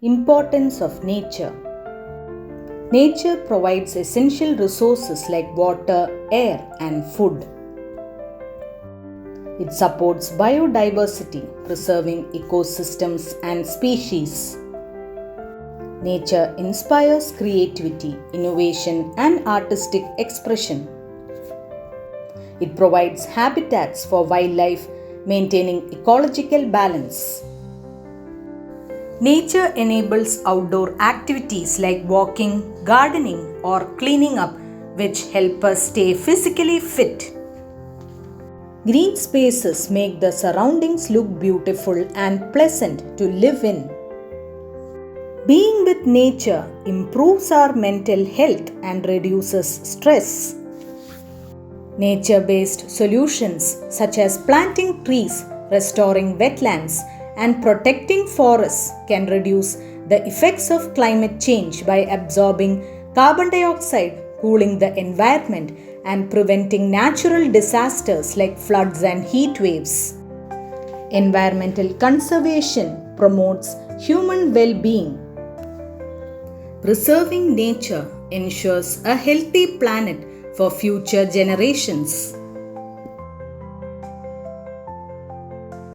Importance of nature. Nature provides essential resources like water, air, and food. It supports biodiversity, preserving ecosystems and species. Nature inspires creativity, innovation, and artistic expression. It provides habitats for wildlife, maintaining ecological balance. Nature enables outdoor activities like walking, gardening, or cleaning up, which help us stay physically fit. Green spaces make the surroundings look beautiful and pleasant to live in. Being with nature improves our mental health and reduces stress. Nature-based solutions such as planting trees, restoring wetlands, and protecting forests can reduce the effects of climate change by absorbing carbon dioxide, cooling the environment, and preventing natural disasters like floods and heat waves. Environmental conservation promotes human well-being. Preserving nature ensures a healthy planet for future generations.